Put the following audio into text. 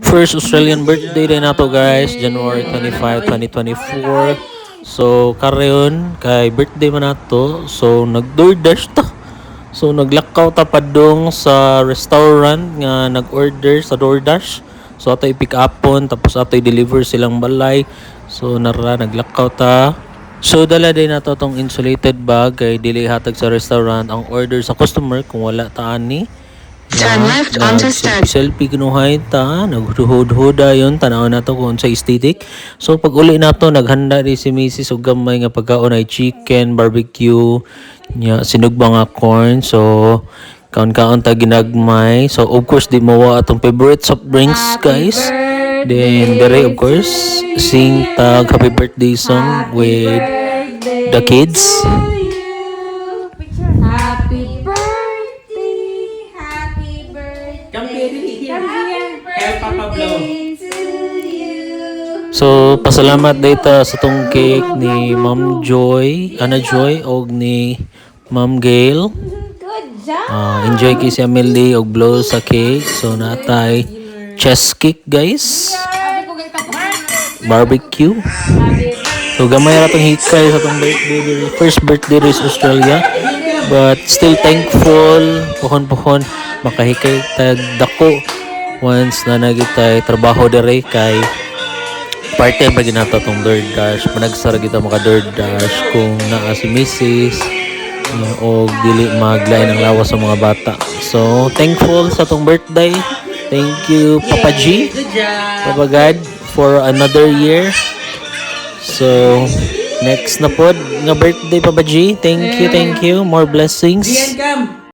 First Australian birthday din nato guys, January 25, 2024. So karon kay birthday man nato, so nag-DoorDash ta. So naglakaw ta padung sa restaurant nga nag-order sa DoorDash. So ato i-pick upon tapos ato i-deliver silang balay. So nara naglakaw ta. So dala din nato tong insulated bag kay dili hatag sa restaurant ang order sa customer kung wala ta ani. Turn left onto Stud. Selfie kinuhay ta, naghudhuda yun, tanaw na to kung sa aesthetic. So pag uli na to, naghanda di si Mrs. og gamay nga pagkaon ay chicken, barbecue, sinugba nga corn. So kaon-kaon ta ginagmay. So of course di mawa atong favorite soft drinks guys. Then dere of course sing tag happy birthday song with the kids. Happy birthday, happy birthday. Come here. Help Papa blow. To you. So, pasalamat data sa tong cake ni Ma'am Joy, Ana Joy, og ni Ma'am Gail. Good job. Enjoy kay si Amelie og blow sa cake. So, natay chess cake, guys. Barbecue. So, gamay ra tong hikay sa tong birthday, first birthday rin sa Australia. But still thankful, puhon-puhon, makahikay tag dako once na nagitay trabaho dere kay part-time pa ginato tong DoorDash. Managsara kita maka DoorDash kung naa si Mrs. O dili maglain ang lawas sa mga bata. So, thankful sa tong birthday. Thank you, Papa G, Good job. Papa God, for another year. So, next na pod nga birthday, Papa G. Thank you. More blessings. Rian, come.